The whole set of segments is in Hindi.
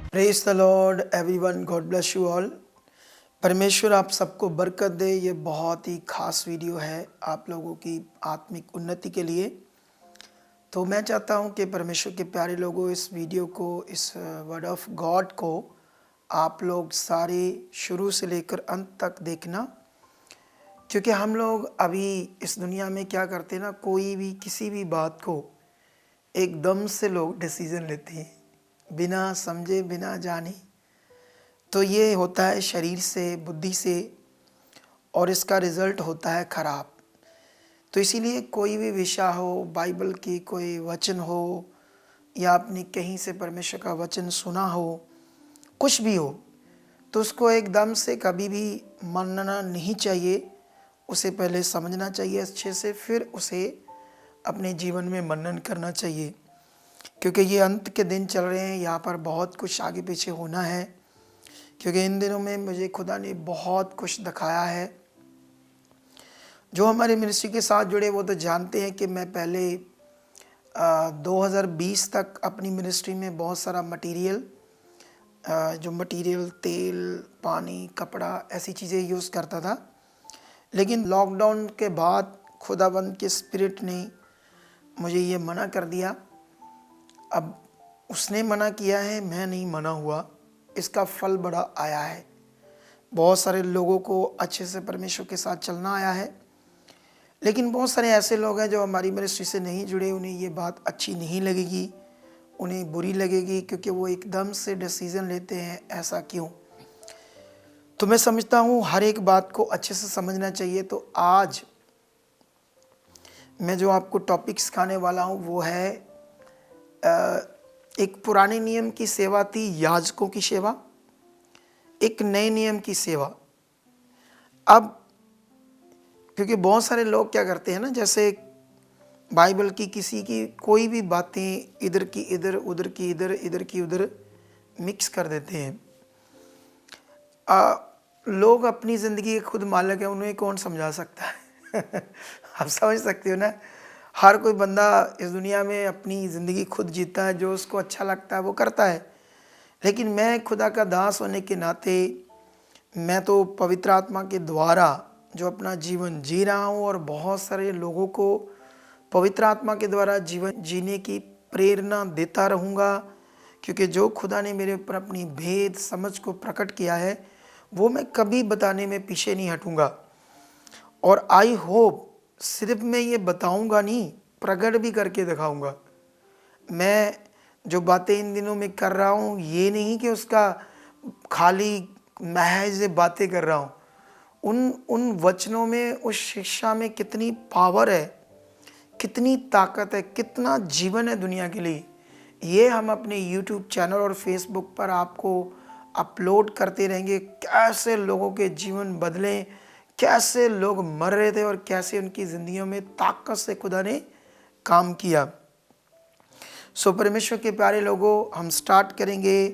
Praise the Lord everyone, God bless you all. परमेश्वर आप सबको बरकत दे। ये बहुत ही खास वीडियो है आप लोगों की आत्मिक उन्नति के लिए। तो मैं चाहता हूँ कि परमेश्वर के प्यारे लोगों, इस वीडियो को, इस वर्ड ऑफ गॉड को आप लोग सारे शुरू से लेकर अंत तक देखना, क्योंकि हम लोग अभी इस दुनिया में क्या करते हैं ना, कोई भी किसी भी बात को एकदम से लोग डिसीजन लेते हैं, बिना समझे बिना जाने। तो ये होता है शरीर से, बुद्धि से, और इसका रिज़ल्ट होता है ख़राब। तो इसीलिए कोई भी विषय हो, बाइबल की कोई वचन हो, या आपने कहीं से परमेश्वर का वचन सुना हो, कुछ भी हो, तो उसको एकदम से कभी भी मानना नहीं चाहिए। उसे पहले समझना चाहिए अच्छे से, फिर उसे अपने जीवन में मनन करना चाहिए, क्योंकि ये अंत के दिन चल रहे हैं। यहाँ पर बहुत कुछ आगे पीछे होना है, क्योंकि इन दिनों में मुझे खुदा ने बहुत कुछ दिखाया है। जो हमारे मिनिस्ट्री के साथ जुड़े वो तो जानते हैं कि मैं पहले 2020 तक अपनी मिनिस्ट्री में बहुत सारा मटेरियल तेल, पानी, कपड़ा, ऐसी चीज़ें यूज़ करता था। लेकिन लॉकडाउन के बाद खुदाबंद के स्पिरिट ने मुझे ये मना कर दिया। अब उसने मना किया है, मैं नहीं मना हुआ। इसका फल बड़ा आया है। बहुत सारे लोगों को अच्छे से परमेश्वर के साथ चलना आया है, लेकिन बहुत सारे ऐसे लोग हैं जो हमारी मिनिस्ट्री से नहीं जुड़े, उन्हें ये बात अच्छी नहीं लगेगी, उन्हें बुरी लगेगी, क्योंकि वो एकदम से डिसीज़न लेते हैं। ऐसा क्यों? तो मैं समझता हूँ हर एक बात को अच्छे से समझना चाहिए। तो आज मैं जो आपको टॉपिक सिखाने वाला हूँ वो है एक पुराने नियम की सेवा थी, याजकों की सेवा, एक नए नियम की सेवा। अब क्योंकि बहुत सारे लोग क्या करते हैं ना, जैसे बाइबल की किसी की कोई भी बातें इधर की इधर, उधर की इधर, इधर की उधर मिक्स कर देते हैं। लोग अपनी ज़िंदगी के खुद मालिक है, उन्हें कौन समझा सकता है? आप समझ सकते हो ना। हर कोई बंदा इस दुनिया में अपनी ज़िंदगी खुद जीता है, जो उसको अच्छा लगता है वो करता है। लेकिन मैं खुदा का दास होने के नाते मैं तो पवित्र आत्मा के द्वारा जो अपना जीवन जी रहा हूँ, और बहुत सारे लोगों को पवित्र आत्मा के द्वारा जीवन जीने की प्रेरणा देता रहूँगा, क्योंकि जो खुदा ने मेरे ऊपर अपनी भेद समझ को प्रकट किया है वो मैं कभी बताने में पीछे नहीं हटूँगा। और आई होप सिर्फ मैं ये बताऊँगा नहीं, प्रकट भी करके दिखाऊँगा। मैं जो बातें इन दिनों में कर रहा हूँ, ये नहीं कि उसका खाली महज बातें कर रहा हूँ। उन वचनों में, उस शिक्षा में कितनी पावर है, कितनी ताकत है, कितना जीवन है दुनिया के लिए, ये हम अपने YouTube चैनल और फेसबुक पर आपको अपलोड करते रहेंगे। कैसे लोगों के जीवन बदले, कैसे लोग मर रहे थे और कैसे उनकी ज़िंदगियों में ताकत से खुदा ने काम किया। सो परमेश्वर के प्यारे लोगों, हम स्टार्ट करेंगे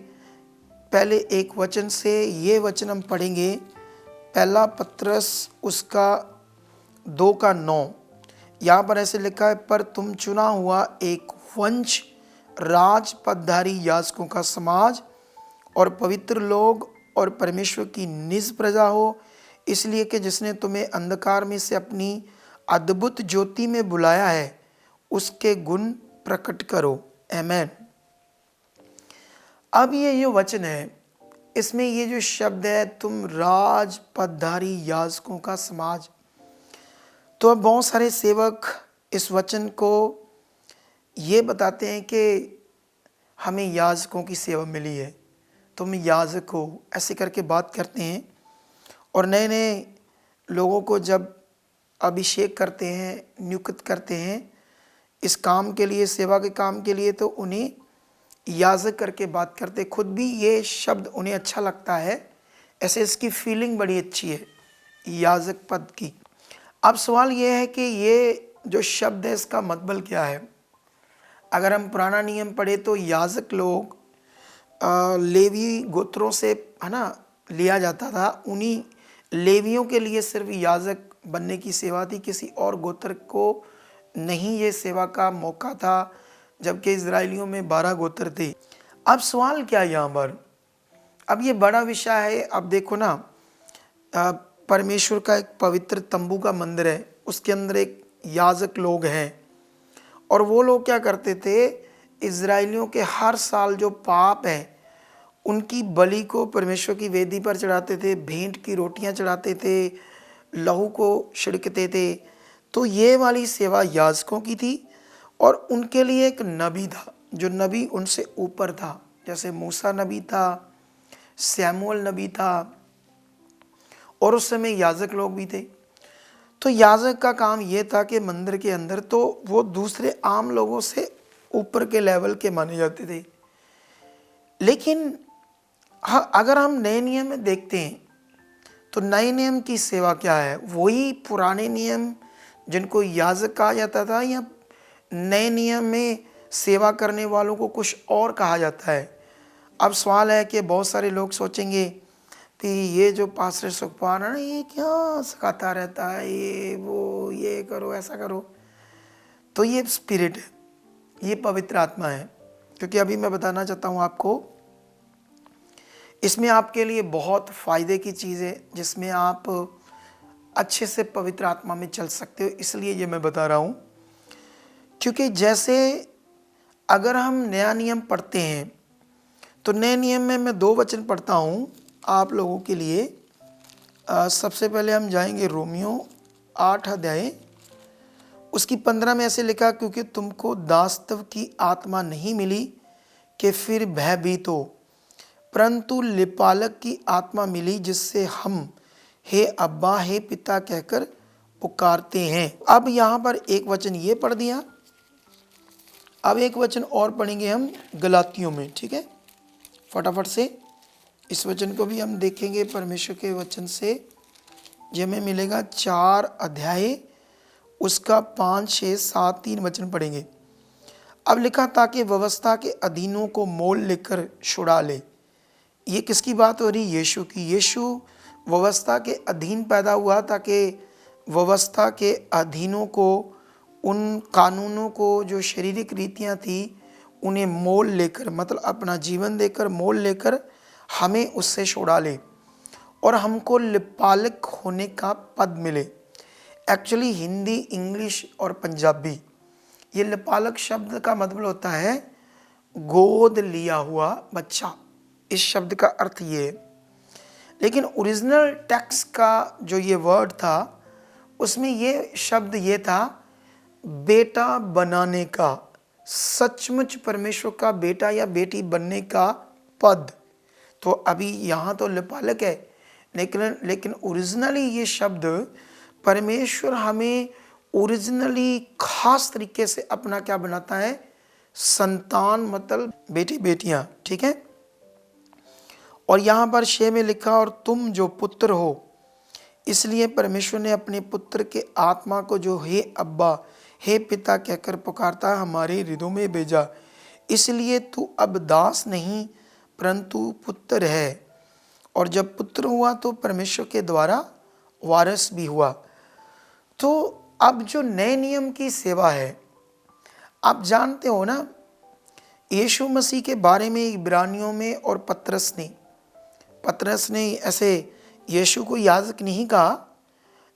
पहले एक वचन से। ये वचन हम पढ़ेंगे, पहला पत्रस उसका 2:9। यहाँ पर ऐसे लिखा है, पर तुम चुना हुआ एक वंश, राज पदधारी याजकों का समाज, और पवित्र लोग, और परमेश्वर की निज प्रजा हो, इसलिए कि जिसने तुम्हें अंधकार में से अपनी अद्भुत ज्योति में बुलाया है, उसके गुण प्रकट करो। आमेन। अब ये जो वचन है, इसमें ये जो शब्द है, तुम राज पदधारी याजकों का समाज। तो अब बहुत सारे सेवक इस वचन को ये बताते हैं कि हमें याजकों की सेवा मिली है, तुम याजक हो, ऐसे करके बात करते हैं। और नए नए लोगों को जब अभिषेक करते हैं, नियुक्त करते हैं इस काम के लिए, सेवा के काम के लिए, तो उन्हें याजक करके बात करते। खुद भी ये शब्द उन्हें अच्छा लगता है, ऐसे इसकी फीलिंग बड़ी अच्छी है याजक पद की। अब सवाल ये है कि ये जो शब्द है इसका मतलब क्या है। अगर हम पुराना नियम पढ़े तो याजक लोग लेवी गोत्रों से, है ना, लिया जाता था। उन्हीं लेवियों के लिए सिर्फ याजक बनने की सेवा थी, किसी और गोत्र को नहीं ये सेवा का मौका था, जबकि इजराइलियों में 12 गोत्र थे। अब सवाल क्या है यहाँ पर अब ये बड़ा विषय है। अब देखो ना, परमेश्वर का एक पवित्र तंबू का मंदिर है, उसके अंदर एक याजक लोग हैं, और वो लोग क्या करते थे, इज़राइलियों के हर साल जो पाप है उनकी बलि को परमेश्वर की वेदी पर चढ़ाते थे, भेंट की रोटियां चढ़ाते थे, लहू को छिड़कते थे। तो ये वाली सेवा याजकों की थी, और उनके लिए एक नबी था, जो नबी उनसे ऊपर था, जैसे मूसा नबी था, सैमुअल नबी था, और उस समय याजक लोग भी थे। तो याजक का काम ये था कि मंदिर के अंदर तो वो दूसरे आम लोगों से ऊपर के लेवल के माने जाते थे। लेकिन हाँ, अगर हम नए नियम में देखते हैं तो नए नियम की सेवा क्या है, वही पुराने नियम जिनको याजक कहा जाता था, या नए नियम में सेवा करने वालों को कुछ और कहा जाता है। अब सवाल है कि बहुत सारे लोग सोचेंगे कि ये जो पास्टर सुखपाल है ना, ये क्या सिखाता रहता है, ये वो, ये करो, ऐसा करो। तो ये स्पिरिट है, ये पवित्र आत्मा है। क्योंकि अभी मैं बताना चाहता हूँ आपको, इसमें आपके लिए बहुत फ़ायदे की चीज़ है, जिसमें आप अच्छे से पवित्र आत्मा में चल सकते हो। इसलिए ये मैं बता रहा हूँ, क्योंकि जैसे अगर हम नया नियम पढ़ते हैं तो नए नियम में मैं 2 वचन पढ़ता हूँ आप लोगों के लिए। सबसे पहले हम जाएंगे रोमियो 8 अध्याय, उसकी 15 में ऐसे लिखा, क्योंकि तुमको दासत्व की आत्मा नहीं मिली कि फिर भयभीत हो, परंतु लिपालक की आत्मा मिली, जिससे हम हे अब्बा, हे पिता कहकर पुकारते हैं। अब यहाँ पर एक वचन ये पढ़ दिया, अब एक वचन और पढ़ेंगे हम गलातियों में, ठीक है, फटाफट से इस वचन को भी हम देखेंगे परमेश्वर के वचन से, जो हमें मिलेगा 4 अध्याय, उसका 5, 6, 7, 3 वचन पढ़ेंगे। अब लिखा, ताकि व्यवस्था के अधीनों को मोल लेकर छुड़ा ले। ये किसकी बात हो रही? यीशु की। यीशु व्यवस्था के अधीन पैदा हुआ ताकि व्यवस्था के अधीनों को, उन कानूनों को, जो शारीरिक रीतियां थी, उन्हें मोल लेकर, मतलब अपना जीवन देकर, मोल लेकर हमें उससे छुड़ा ले, और हमको लिपालक होने का पद मिले। एक्चुअली हिंदी, इंग्लिश और पंजाबी, ये लिपालक शब्द का मतलब होता है गोद लिया हुआ बच्चा। इस शब्द का अर्थ ये है, लेकिन ओरिजिनल टेक्स्ट का जो ये वर्ड था, उसमें ये शब्द ये था बेटा बनाने का, सचमुच परमेश्वर का बेटा या बेटी बनने का पद। तो अभी यहाँ तो लिपालक है, लेकिन ओरिजिनली ये शब्द परमेश्वर हमें ओरिजिनली खास तरीके से अपना क्या बनाता है, संतान, मतलब बेटी बेटियां, ठीक है। और यहाँ पर 6 में लिखा, और तुम जो पुत्र हो, इसलिए परमेश्वर ने अपने पुत्र के आत्मा को, जो हे अब्बा, हे पिता कहकर पुकारता है, हमारे हृदयों में भेजा। इसलिए तू अब दास नहीं परंतु पुत्र है, और जब पुत्र हुआ तो परमेश्वर के द्वारा वारिस भी हुआ। तो अब जो नए नियम की सेवा है, आप जानते हो ना, यीशु मसीह के बारे में इब्रानियों में और पतरस ने ऐसे यीशु को याजक नहीं कहा,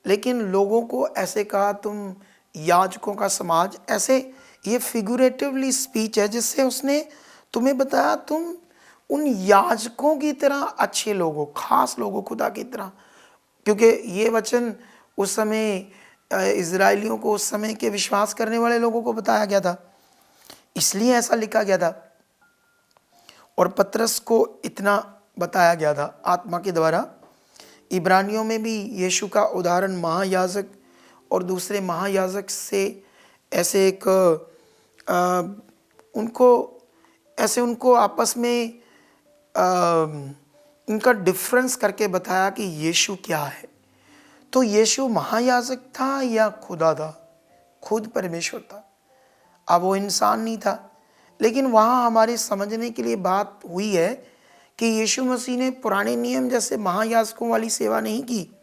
लेकिन लोगों को ऐसे कहा, तुम याजकों का समाज, ऐसे ये फिगुरेटिवली स्पीच है, जिससे उसने तुम्हें बताया तुम उन याजकों की तरह अच्छे लोगों, खास लोगों, खुदा की तरह। क्योंकि ये वचन उस समय इजराइलियों को, उस समय के विश्वास करने वाले लोगों को बताया गया था, इसलिए ऐसा लिखा गया था, और पतरस को इतना बताया गया था आत्मा के द्वारा। इब्रानियों में भी यीशु का उदाहरण महायाजक और दूसरे महायाजक से ऐसे एक उनको आपस में इनका डिफरेंस करके बताया कि यीशु क्या है। तो यीशु महायाजक था या खुदा था? खुद परमेश्वर था। अब वो इंसान नहीं था, लेकिन वहाँ हमारे समझने के लिए बात हुई है कि यीशु मसीह ने पुराने नियम जैसे महायाजकों वाली सेवा नहीं की।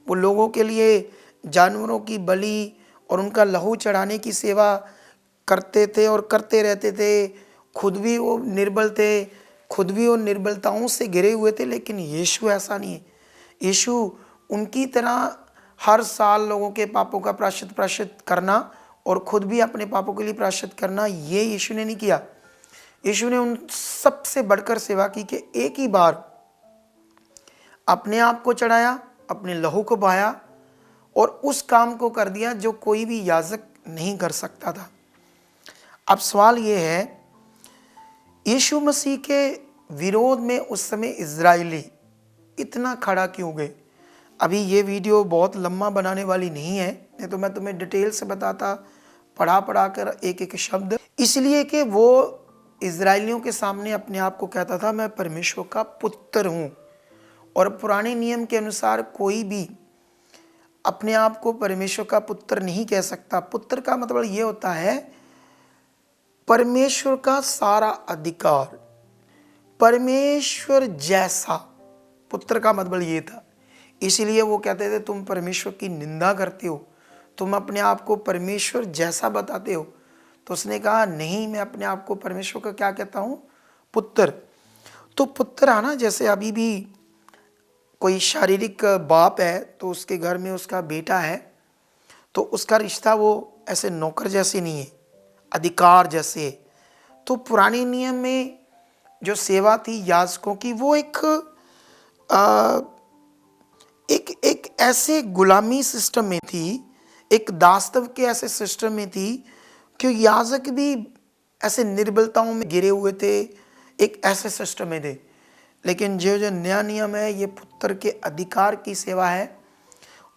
वो लोगों के लिए जानवरों की बलि और उनका लहू चढ़ाने की सेवा करते थे और करते रहते थे। खुद भी वो निर्बल थे, खुद भी उन निर्बलताओं से घिरे हुए थे, लेकिन यीशु ऐसा नहीं है। यीशु उनकी तरह हर साल लोगों के पापों का प्रायश्चित करना और खुद भी अपने पापों के लिए प्रायश्चित करना, ये यीशु ने नहीं किया। यीशु ने उन सबसे बढ़कर सेवा की कि एक ही बार अपने आप को चढ़ाया, अपने लहू को बहाया और उस काम को कर दिया जो कोई भी याजक नहीं कर सकता था। अब सवाल ये है, यीशु मसीह के विरोध में उस समय इजरायली इतना खड़ा क्यों गए? अभी ये वीडियो बहुत लंबा बनाने वाली नहीं है, नहीं तो मैं तुम्हें डिटेल से बताता, पढ़ा कर एक एक शब्द। इसलिए कि वो इजरायलियों के सामने अपने आप को कहता था मैं परमेश्वर का पुत्र हूँ, और पुराने नियम के अनुसार कोई भी अपने आप को परमेश्वर का पुत्र नहीं कह सकता। पुत्र का मतलब ये होता है परमेश्वर का सारा अधिकार, परमेश्वर जैसा। पुत्र का मतलब ये था। इसीलिए वो कहते थे तुम परमेश्वर की निंदा करते हो, तुम अपने आप को परमेश्वर जैसा बताते हो। तो उसने कहा नहीं, मैं अपने आप को परमेश्वर का क्या कहता हूँ? पुत्र। तो पुत्र आना, जैसे अभी भी कोई शारीरिक बाप है तो उसके घर में उसका बेटा है, तो उसका रिश्ता वो ऐसे नौकर जैसे नहीं है, अधिकार जैसे। तो पुराने नियम में जो सेवा थी याजकों की, वो एक ऐसे गुलामी सिस्टम में थी, एक दास्तव के ऐसे सिस्टम में थी कि याजक भी ऐसे निर्बलताओं में गिरे हुए थे, एक ऐसे सिस्टम में थे। लेकिन जो नया नियम है, ये पुत्र के अधिकार की सेवा है।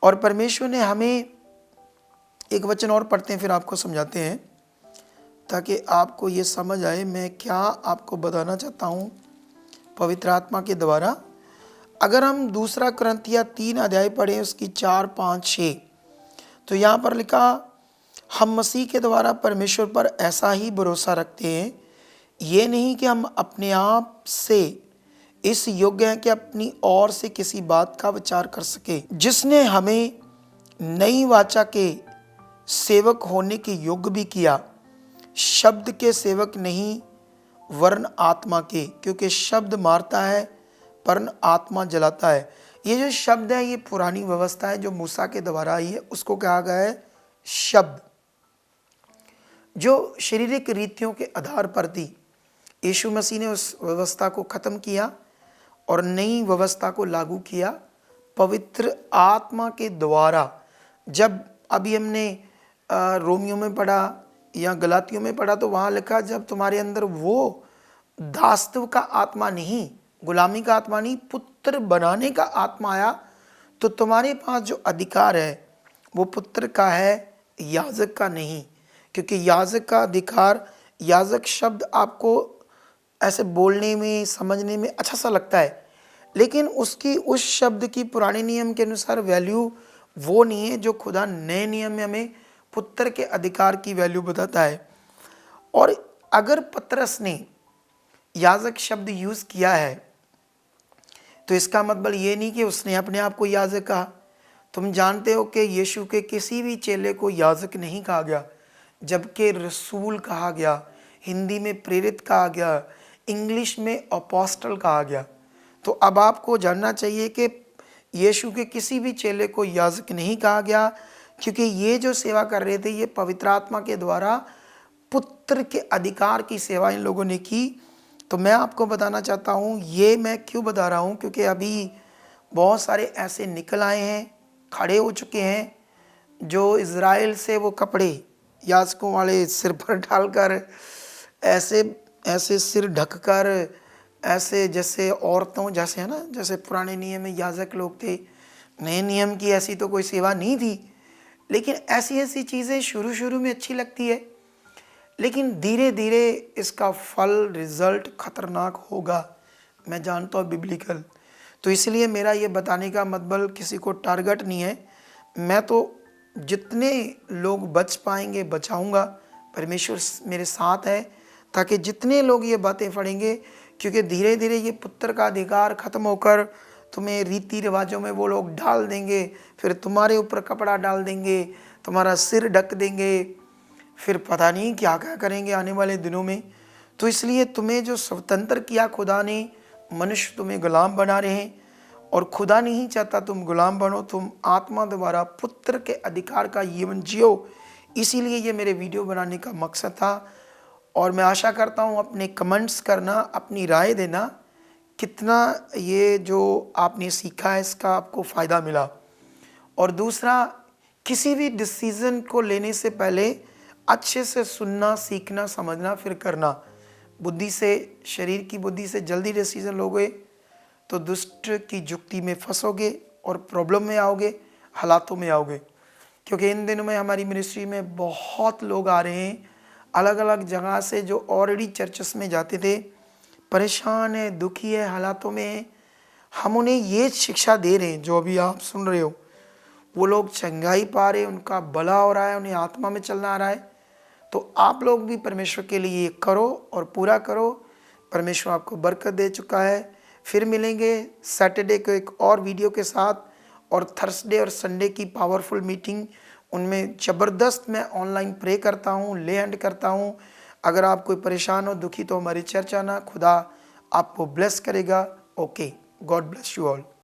और परमेश्वर ने हमें, एक वचन और पढ़ते हैं फिर आपको समझाते हैं, ताकि आपको ये समझ आए मैं क्या आपको बताना चाहता हूँ पवित्र आत्मा के द्वारा। अगर हम दूसरा कुरिन्थियों 3 अध्याय पढ़ें, उसकी 4, 5, 6, तो यहाँ पर लिखा हम मसीह के द्वारा परमेश्वर पर ऐसा ही भरोसा रखते हैं, ये नहीं कि हम अपने आप से इस योग्य हैं कि अपनी ओर से किसी बात का विचार कर सके। जिसने हमें नई वाचा के सेवक होने के योग्य भी किया, शब्द के सेवक नहीं वरन आत्मा के, क्योंकि शब्द मारता है वरन आत्मा जलाता है। ये जो शब्द है, ये पुरानी व्यवस्था है जो मूसा के द्वारा आई है, उसको कहा गया है शब्द, जो शारीरिक रीतियों के आधार पर थी। यीशु मसीह ने उस व्यवस्था को ख़त्म किया और नई व्यवस्था को लागू किया पवित्र आत्मा के द्वारा। जब अभी हमने रोमियो में पढ़ा या गलातियों में पढ़ा, तो वहाँ लिखा जब तुम्हारे अंदर वो दास्तव का आत्मा नहीं, गुलामी का आत्मा नहीं, पुत्र बनाने का आत्मा आया, तो तुम्हारे पास जो अधिकार है वो पुत्र का है, याजक का नहीं। क्योंकि याजक का अधिकार, याजक शब्द आपको ऐसे बोलने में, समझने में अच्छा सा लगता है, लेकिन उसकी, उस शब्द की पुराने नियम के अनुसार वैल्यू वो नहीं है जो खुदा नए नियम में हमें पुत्र के अधिकार की वैल्यू बताता है। और अगर पतरस ने याजक शब्द यूज़ किया है, तो इसका मतलब ये नहीं कि उसने अपने आप को याजक कहा। तुम जानते हो कि यीशु के किसी भी चेले को याजक नहीं कहा गया, जबकि रसूल कहा गया, हिंदी में प्रेरित कहा गया, इंग्लिश में अपोस्टल कहा गया। तो अब आपको जानना चाहिए कि यीशु के किसी भी चेले को याजक नहीं कहा गया, क्योंकि ये जो सेवा कर रहे थे, ये पवित्र आत्मा के द्वारा पुत्र के अधिकार की सेवा इन लोगों ने की। तो मैं आपको बताना चाहता हूँ, ये मैं क्यों बता रहा हूँ, क्योंकि अभी बहुत सारे ऐसे निकल आए हैं, खड़े हो चुके हैं, जो इज़राइल से वो कपड़े याजकों वाले सिर पर डालकर, ऐसे सिर ढककर, ऐसे जैसे औरतों जैसे, है ना, जैसे पुराने नियम में याजक लोग थे। नए नियम की ऐसी तो कोई सेवा नहीं थी, लेकिन ऐसी चीज़ें शुरू में अच्छी लगती है, लेकिन धीरे धीरे इसका फल, रिजल्ट खतरनाक होगा। मैं जानता हूँ बिब्लिकल। तो इसलिए मेरा ये बताने का मतलब किसी को टारगेट नहीं है। मैं तो जितने लोग बच पाएंगे बचाऊंगा, परमेश्वर मेरे साथ है, ताकि जितने लोग ये बातें पढ़ेंगे, क्योंकि धीरे धीरे ये पुत्र का अधिकार ख़त्म होकर तुम्हें रीति रिवाजों में वो लोग डाल देंगे, फिर तुम्हारे ऊपर कपड़ा डाल देंगे, तुम्हारा सिर ढक देंगे, फिर पता नहीं क्या क्या करेंगे आने वाले दिनों में। तो इसलिए तुम्हें जो स्वतंत्र किया खुदा ने, मनुष्य तुम्हें गुलाम बना रहे हैं और खुदा नहीं चाहता तुम गुलाम बनो, तुम आत्मा द्वारा पुत्र के अधिकार का जीवन जियो। इसीलिए ये मेरे वीडियो बनाने का मकसद था और मैं आशा करता हूँ अपने कमेंट्स करना, अपनी राय देना, कितना ये जो आपने सीखा है इसका आपको फ़ायदा मिला। और दूसरा, किसी भी डिसीज़न को लेने से पहले अच्छे से सुनना, सीखना, समझना, फिर करना। बुद्धि से, शरीर की बुद्धि से जल्दी डिसीज़न लोगे तो दुष्ट की जुक्ति में फंसोगे और प्रॉब्लम में आओगे, हालातों में आओगे। क्योंकि इन दिनों में हमारी मिनिस्ट्री में बहुत लोग आ रहे हैं अलग अलग जगह से, जो ऑलरेडी चर्चेस में जाते थे, परेशान है, दुखी है, हालातों में है। हम उन्हें ये शिक्षा दे रहे हैं जो अभी आप सुन रहे हो। वो लोग चंगाई पा रहे हैं, उनका भला हो रहा है, उन्हें आत्मा में चलना आ रहा है। तो आप लोग भी परमेश्वर के लिए ये करो और पूरा करो। परमेश्वर आपको बरकत दे चुका है। फिर मिलेंगे सैटरडे को एक और वीडियो के साथ, और थर्सडे और संडे की पावरफुल मीटिंग, उनमें ज़बरदस्त मैं ऑनलाइन प्रे करता हूँ, ले हैंड करता हूँ। अगर आप कोई परेशान हो, दुखी, तो हमारी चर्च आना। खुदा आपको ब्लेस करेगा। Okay, God bless you all.